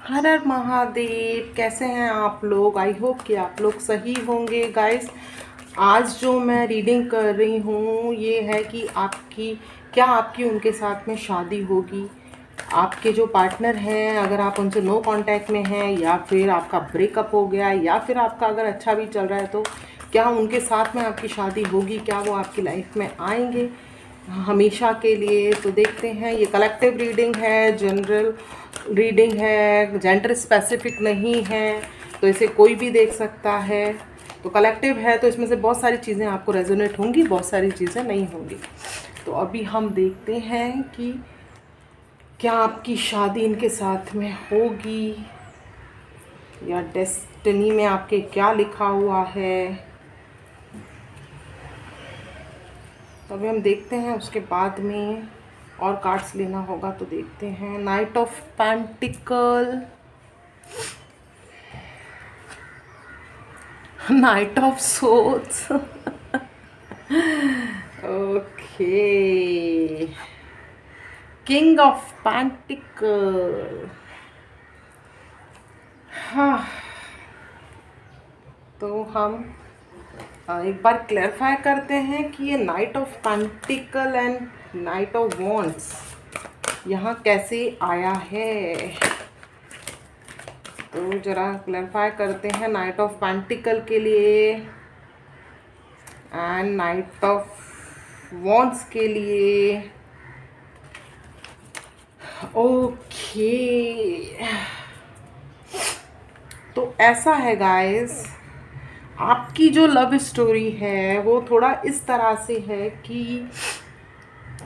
हर हर महादेव। कैसे हैं आप लोग? आई होप कि आप लोग सही होंगे गाइस। आज जो मैं रीडिंग कर रही हूँ ये है कि आपकी उनके साथ में शादी होगी। आपके जो पार्टनर हैं, अगर आप उनसे नो कांटेक्ट में हैं या फिर आपका ब्रेकअप हो गया या फिर आपका अगर अच्छा भी चल रहा है, तो क्या उनके साथ में आपकी शादी होगी? क्या वो आपकी लाइफ में आएंगे हमेशा के लिए? तो देखते हैं। ये कलेक्टिव रीडिंग है, जनरल रीडिंग है, जेंडर स्पेसिफिक नहीं है, तो इसे कोई भी देख सकता है। तो कलेक्टिव है तो इसमें से बहुत सारी चीज़ें आपको रेजोनेट होंगी, बहुत सारी चीज़ें नहीं होंगी। तो अभी हम देखते हैं कि क्या आपकी शादी इनके साथ में होगी या डेस्टिनी में आपके क्या लिखा हुआ है। तो अभी हम देखते हैं, उसके बाद में और कार्ड्स लेना होगा तो देखते हैं। Night of pentacle, night of swords, okay, king of pentacle. हाँ, तो हम एक बार क्लैरिफाई करते हैं कि ये night of pentacle and night of wands यहाँ कैसे आया है। तो जरा क्लैरिफाई करते हैं नाइट ऑफ पेंटिकल के लिए एंड नाइट ऑफ वॉन्ड्स के लिए। ओके, तो ऐसा है गाइस, आपकी जो लव स्टोरी है वो थोड़ा इस तरह से है कि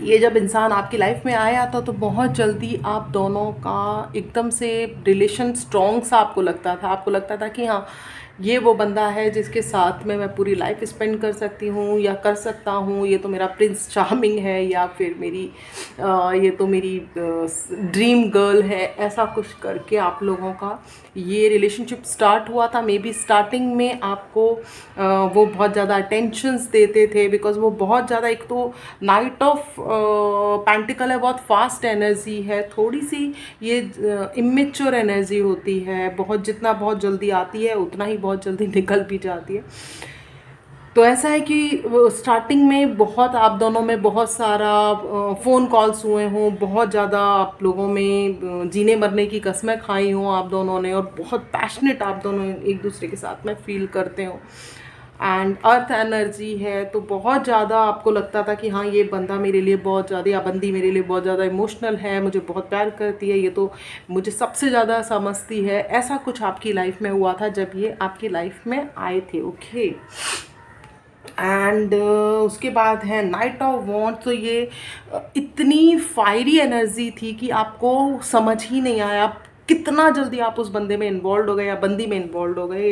ये जब इंसान आपकी लाइफ में आया था तो बहुत जल्दी आप दोनों का एकदम से रिलेशन स्ट्रॉन्ग सा आपको लगता था कि हाँ, ये वो बंदा है जिसके साथ में मैं पूरी लाइफ स्पेंड कर सकती हूँ या कर सकता हूँ। ये तो मेरा प्रिंस चार्मिंग है या फिर ये तो मेरी ड्रीम गर्ल है। ऐसा कुछ करके आप लोगों का ये रिलेशनशिप स्टार्ट हुआ था। मे बी स्टार्टिंग में आपको वो बहुत ज़्यादा अटेंशंस देते थे, बिकॉज वो बहुत ज़्यादा, एक तो नाइट ऑफ पेंटिकल है, बहुत फास्ट एनर्जी है, थोड़ी सी ये इमेच्योर एनर्जी होती है। जितना बहुत जल्दी आती है उतना ही बहुत जल्दी निकल भी जाती है। तो ऐसा है कि स्टार्टिंग में बहुत आप दोनों में बहुत सारा फ़ोन कॉल्स हुए हों, बहुत ज़्यादा आप लोगों में जीने मरने की कस्में खाई हों आप दोनों ने, और बहुत पैशनेट आप दोनों एक दूसरे के साथ में फील करते हो। एंड अर्थ एनर्जी है तो बहुत ज़्यादा आपको लगता था कि हाँ, ये बंदा मेरे लिए बहुत ज़्यादा या बंदी मेरे लिए बहुत ज़्यादा इमोशनल है, मुझे बहुत प्यार करती है, ये तो मुझे सबसे ज़्यादा समझती है। ऐसा कुछ आपकी लाइफ में हुआ था जब ये आपकी लाइफ में आए थे। ओके, एंड उसके बाद है नाइट ऑफ वॉन्ट। तो ये इतनी फायरी एनर्जी थी कि आपको समझ ही नहीं आया कितना जल्दी आप उस बंदे में इन्वॉल्व हो गए या बंदी में इन्वॉल्व हो गए।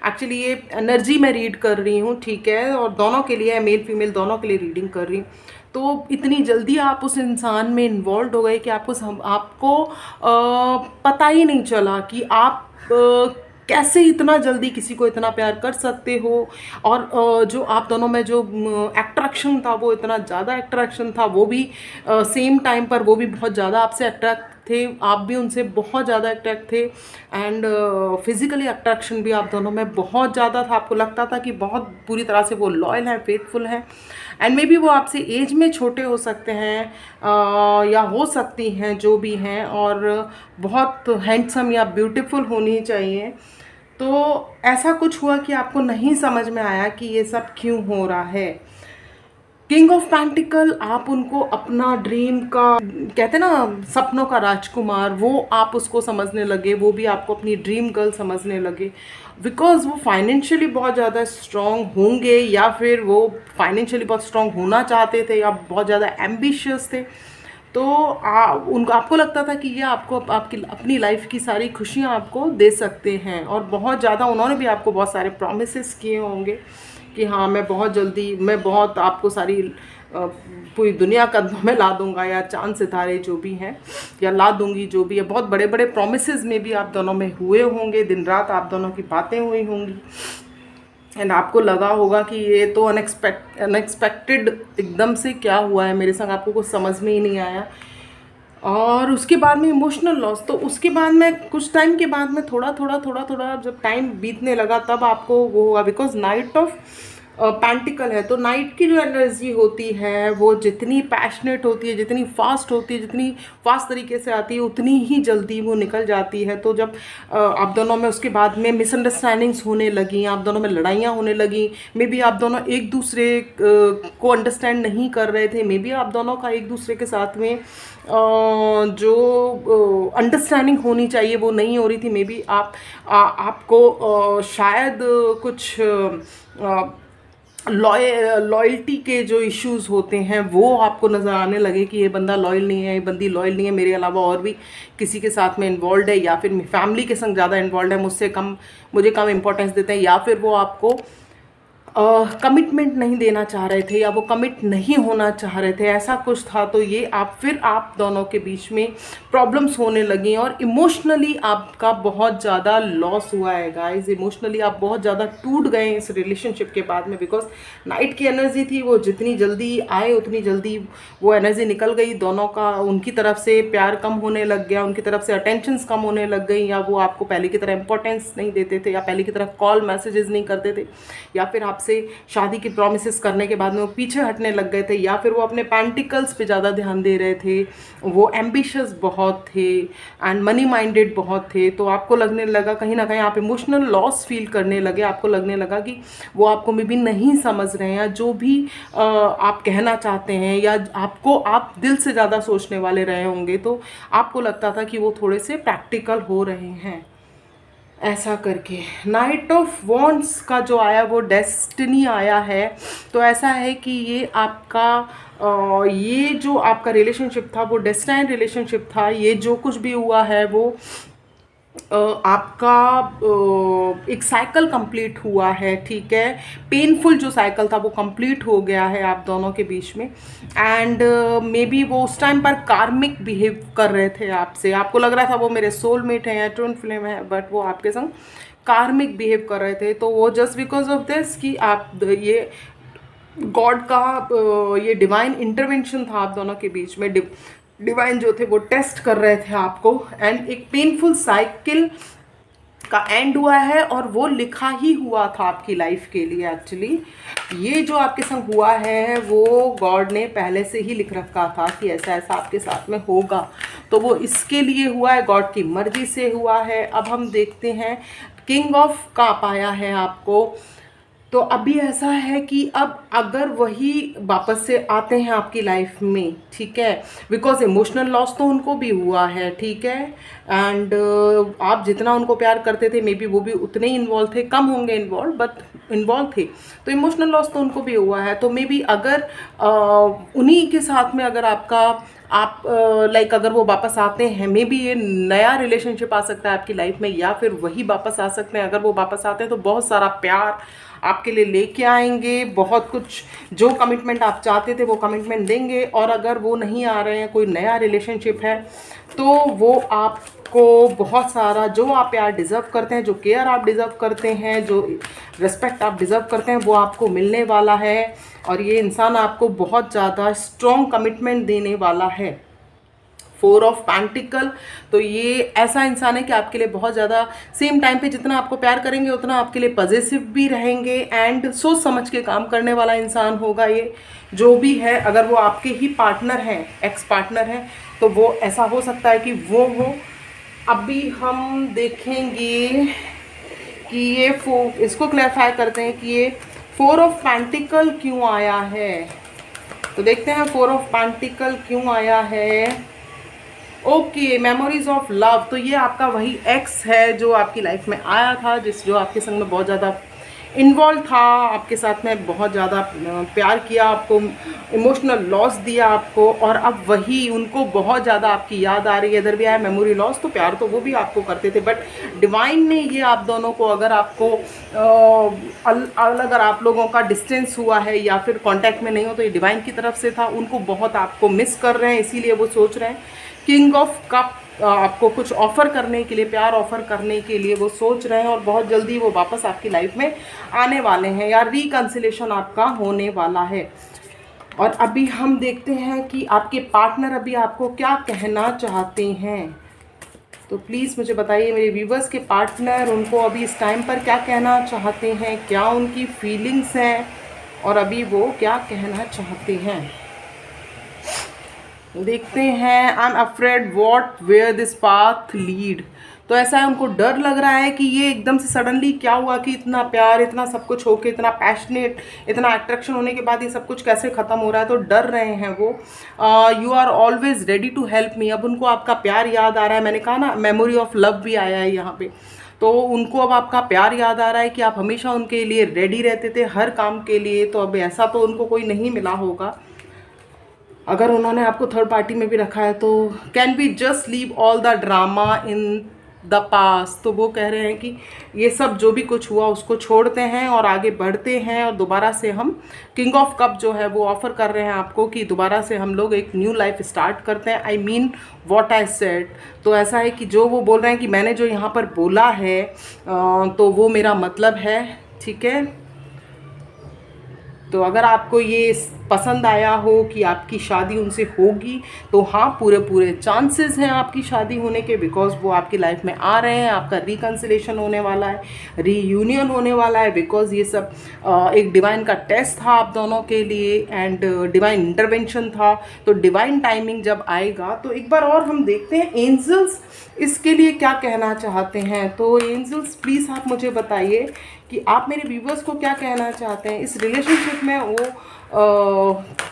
एक्चुअली ये एनर्जी मैं रीड कर रही हूँ, ठीक है, और दोनों के लिए, मेल फीमेल दोनों के लिए रीडिंग कर रही हूँ। तो इतनी जल्दी आप उस इंसान में इन्वॉल्व हो गए कि आपको पता ही नहीं चला कि आप कैसे इतना जल्दी किसी को इतना प्यार कर सकते हो। और जो आप दोनों में जो अट्रैक्शन था, वो इतना ज़्यादा अट्रैक्शन था, वो भी सेम टाइम पर वो भी बहुत ज़्यादा आपसे अट्रैक्ट थे, आप भी उनसे बहुत ज़्यादा अट्रैक्ट थे। एंड फिजिकली अट्रैक्शन भी आप दोनों में बहुत ज़्यादा था। आपको लगता था कि बहुत पूरी तरह से वो लॉयल है, फेथफुल है। एंड मे बी वो आपसे एज में छोटे हो सकते हैं या हो सकती हैं, जो भी हैं, और बहुत हैंडसम या ब्यूटीफुल होनी चाहिए। तो ऐसा कुछ हुआ कि आपको नहीं समझ में आया कि ये सब क्यों हो रहा है। किंग ऑफ पेंटिकल, आप उनको अपना ड्रीम का, कहते ना, सपनों का राजकुमार, वो आप उसको समझने लगे, वो भी आपको अपनी ड्रीम गर्ल समझने लगे। बिकॉज वो फाइनेंशियली बहुत ज़्यादा स्ट्रॉन्ग होंगे या फिर वो फाइनेंशियली बहुत स्ट्रॉन्ग होना चाहते थे या बहुत ज़्यादा एम्बिशियस थे। तो उनको, आपको लगता था कि ये आपको आपकी अपनी लाइफ की सारी खुशियाँ आपको दे सकते हैं, और बहुत ज़्यादा उन्होंने भी आपको बहुत सारे प्रोमिस किए होंगे कि हाँ, मैं बहुत आपको सारी पूरी दुनिया कदमों में ला दूंगा, या चांद सितारे जो भी हैं, या ला दूंगी जो भी है। बहुत बड़े बड़े प्रोमिस में भी आप दोनों में हुए होंगे, दिन रात आप दोनों की बातें हुई होंगी। एंड आपको लगा होगा कि ये तो अनएक्सपेक्टेड एकदम से क्या हुआ है मेरे संग, आपको कुछ समझ में ही नहीं आया। और उसके बाद में इमोशनल लॉस, तो उसके बाद में कुछ टाइम के बाद में थोड़ा जब टाइम बीतने लगा तब आपको वो हुआ, बिकॉज नाइट ऑफ पेंटिकल है। तो नाइट की जो एनर्जी होती है वो जितनी पैशनेट होती है, जितनी फास्ट होती है, जितनी फास्ट तरीके से आती है, उतनी ही जल्दी वो निकल जाती है। तो जब आप दोनों में उसके बाद में मिसअंडरस्टैंडिंग्स होने लगी, आप दोनों में लड़ाइयाँ होने लगी, मे बी आप दोनों एक दूसरे को अंडरस्टैंड नहीं कर रहे थे, मे बी आप दोनों का एक दूसरे के साथ में जो अंडरस्टैंडिंग होनी चाहिए वो नहीं हो रही थी, मे बी आपको शायद कुछ लॉयल्टी के जो इश्यूज होते हैं वो आपको नज़र आने लगे कि ये बंदा लॉयल नहीं है, ये बंदी लॉयल नहीं है, मेरे अलावा और भी किसी के साथ में इन्वॉल्व है, या फिर फैमिली के संग ज़्यादा इन्वॉल्व है, मुझे कम इंपॉर्टेंस देते हैं, या फिर वो आपको कमिटमेंट नहीं देना चाह रहे थे, या वो कमिट नहीं होना चाह रहे थे, ऐसा कुछ था। तो ये आप दोनों के बीच में प्रॉब्लम्स होने लगी और इमोशनली आपका बहुत ज़्यादा लॉस हुआ है गाइस। इमोशनली आप बहुत ज़्यादा टूट गए इस रिलेशनशिप के बाद में, बिकॉज नाइट की एनर्जी थी वो जितनी जल्दी आए उतनी जल्दी वो एनर्जी निकल गई दोनों का। उनकी तरफ से प्यार कम होने लग गया, उनकी तरफ से अटेंशंस कम होने लग गई, या वो आपको पहले की तरह इंपॉर्टेंस नहीं देते थे, या पहले की तरह कॉल मैसेजेस नहीं करते थे, या फिर आपसे शादी की प्रॉमिसेस करने के बाद में वो पीछे हटने लग गए थे, या फिर वो अपने पेंटिकल्स पे ज़्यादा ध्यान दे रहे थे, वो एम्बिशियस बहुत थे एंड मनी माइंडेड बहुत थे। तो आपको लगने लगा कहीं ना कहीं आप इमोशनल लॉस फील करने लगे, आपको लगने लगा कि वो आपको मे बी नहीं समझ रहे हैं, या जो भी आप कहना चाहते हैं, या आप दिल से ज़्यादा सोचने वाले रहे होंगे, तो आपको लगता था कि वो थोड़े से प्रैक्टिकल हो रहे हैं, ऐसा करके। नाइट ऑफ वॉन्ड्स का जो आया वो डेस्टिनी आया है। तो ऐसा है कि ये आपका ये जो आपका रिलेशनशिप था वो डेस्टाइन रिलेशनशिप था। ये जो कुछ भी हुआ है वो आपका एक साइकिल कंप्लीट हुआ है, ठीक है। पेनफुल जो साइकिल था वो कंप्लीट हो गया है आप दोनों के बीच में। एंड मे बी वो उस टाइम पर कार्मिक बिहेव कर रहे थे आपसे, आपको लग रहा था वो मेरे सोलमेट हैं या ट्विन फ्लेम है, बट वो आपके संग कार्मिक बिहेव कर रहे थे। तो वो जस्ट बिकॉज ऑफ दिस कि आप ये गॉड का ये डिवाइन इंटरवेंशन था आप दोनों के बीच में। डिवाइन जो थे वो टेस्ट कर रहे थे आपको, एंड एक पेनफुल साइकिल का एंड हुआ है, और वो लिखा ही हुआ था आपकी लाइफ के लिए। एक्चुअली ये जो आपके संग हुआ है वो गॉड ने पहले से ही लिख रखा था कि ऐसा ऐसा आपके साथ में होगा, तो वो इसके लिए हुआ है, गॉड की मर्जी से हुआ है। अब हम देखते हैं किंग ऑफ कप आया है आपको। तो अभी ऐसा है कि अब अगर वही वापस से आते हैं आपकी लाइफ में, ठीक है, बिकॉज इमोशनल लॉस तो उनको भी हुआ है, ठीक है, एंड आप जितना उनको प्यार करते थे मे बी वो भी उतने ही इन्वॉल्व थे, कम होंगे इन्वॉल्व बट इन्वॉल्व थे। तो इमोशनल लॉस तो उनको भी हुआ है। तो मे बी अगर उन्हीं के साथ में अगर आप लाइक अगर वो वापस आते हैं, मे बी ये नया रिलेशनशिप आ सकता है आपकी लाइफ में, या फिर वही वापस आ सकते हैं। अगर वो वापस आते हैं तो बहुत सारा प्यार आपके लिए लेके आएंगे, बहुत कुछ जो कमिटमेंट आप चाहते थे वो कमिटमेंट देंगे। और अगर वो नहीं आ रहे हैं, कोई नया रिलेशनशिप है, तो वो आपको बहुत सारा जो आप प्यार डिज़र्व करते हैं, जो केयर आप डिज़र्व करते हैं, जो रिस्पेक्ट आप डिज़र्व करते हैं वो आपको मिलने वाला है। और ये इंसान आपको बहुत ज़्यादा स्ट्रॉन्ग कमिटमेंट देने वाला है। 4 ऑफ पेंटिकल, तो ये ऐसा इंसान है कि आपके लिए बहुत ज़्यादा सेम टाइम पे जितना आपको प्यार करेंगे उतना आपके लिए पॉजिटिव भी रहेंगे, एंड सोच समझ के काम करने वाला इंसान होगा ये जो भी है। अगर वो आपके ही पार्टनर हैं, एक्स पार्टनर हैं, तो वो ऐसा हो सकता है कि वो हो। अभी हम देखेंगे कि ये इसको क्लैरिफाई करते हैं कि ये 4 ऑफ पेंटिकल क्यों आया है। तो देखते हैं 4 ऑफ पेंटिकल क्यों आया है। Okay, memories of love. तो ये आपका वही एक्स है जो आपकी लाइफ में आया था, जो आपके संग में बहुत ज़्यादा इन्वॉल्व था, आपके साथ में बहुत ज़्यादा प्यार किया, आपको इमोशनल लॉस दिया आपको, और अब वही उनको बहुत ज़्यादा आपकी याद आ रही है। इधर भी आया मेमोरी लॉस, तो प्यार तो वो भी आपको करते थे, बट डिवाइन ने ये आप दोनों को, अगर आपको अगर आप लोगों का डिस्टेंस हुआ है या फिर कांटेक्ट में नहीं हो, तो ये डिवाइन की तरफ से था। उनको बहुत आपको मिस कर रहे हैं, इसीलिए वो सोच रहे हैं किंग ऑफ कप आपको कुछ ऑफ़र करने के लिए, प्यार ऑफ़र करने के लिए वो सोच रहे हैं, और बहुत जल्दी वो वापस आपकी लाइफ में आने वाले हैं, या रिकन्सिलेशन आपका होने वाला है। और अभी हम देखते हैं कि आपके पार्टनर अभी आपको क्या कहना चाहते हैं। तो प्लीज़ मुझे बताइए मेरे व्यूवर्स के पार्टनर उनको अभी इस टाइम पर क्या कहना चाहते हैं, क्या उनकी फीलिंग्स हैं और अभी वो क्या कहना चाहते हैं। देखते हैं। I am afraid what where this path lead. तो ऐसा है, उनको डर लग रहा है कि ये एकदम से सडनली क्या हुआ कि इतना प्यार, इतना सब कुछ होके, इतना पैशनेट, इतना अट्रैक्शन होने के बाद ये सब कुछ कैसे ख़त्म हो रहा है। तो डर रहे हैं वो। You are always ready to help me. अब उनको आपका प्यार याद आ रहा है। मैंने कहा ना, मेमोरी ऑफ लव भी आया है यहाँ पे। तो उनको अब आपका प्यार याद आ रहा है कि आप हमेशा उनके लिए रेडी रहते थे हर काम के लिए। तो अब ऐसा तो उनको कोई नहीं मिला होगा। अगर उन्होंने आपको थर्ड पार्टी में भी रखा है तो can we just leave all the drama in the past. तो वो कह रहे हैं कि ये सब जो भी कुछ हुआ उसको छोड़ते हैं और आगे बढ़ते हैं और दोबारा से हम किंग ऑफ कप जो है वो ऑफ़र कर रहे हैं आपको कि दोबारा से हम लोग एक न्यू लाइफ स्टार्ट करते हैं। I mean what I said. तो ऐसा है कि जो वो बोल रहे हैं कि मैंने जो यहाँ पर बोला है तो वो मेरा मतलब है। ठीक है। तो अगर आपको ये पसंद आया हो कि आपकी शादी उनसे होगी तो हाँ, पूरे पूरे चांसेस हैं आपकी शादी होने के, बिकॉज वो आपकी लाइफ में आ रहे हैं। आपका रिकन्सिलेशन होने वाला है, रीयूनियन होने वाला है, बिकॉज ये सब एक डिवाइन का टेस्ट था आप दोनों के लिए एंड डिवाइन इंटरवेंशन था। तो डिवाइन टाइमिंग जब आएगा तो एक बार और हम देखते हैं एंजल्स इसके लिए क्या कहना चाहते हैं। तो एंजल्स प्लीज़ आप मुझे बताइए कि आप मेरे व्यूवर्स को क्या कहना चाहते हैं। इस रिलेशनशिप में वो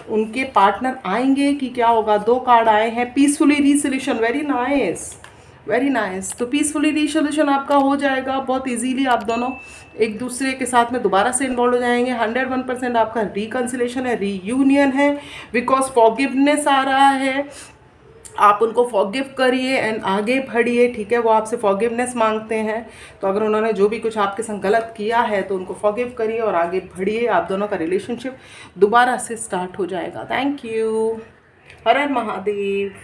उनके पार्टनर आएंगे कि क्या होगा। 2 कार्ड आए हैं, peacefully resolution. Very nice, very nice. तो पीसफुली रीसोल्यूशन आपका हो जाएगा बहुत इजीली। आप दोनों एक दूसरे के साथ में दोबारा से इन्वॉल्व हो जाएंगे। 101% आपका रिकन्सिलेशन है, रीयूनियन है, बिकॉज फॉरगिवनेस आ रहा है। आप उनको फॉरगिव करिए एंड आगे बढ़िए। ठीक है, वो आपसे फॉरगिवनेस मांगते हैं। तो अगर उन्होंने जो भी कुछ आपके संग गलत किया है तो उनको फॉरगिव करिए और आगे बढ़िए। आप दोनों का रिलेशनशिप दोबारा से स्टार्ट हो जाएगा। Thank you. Her her Mahadev.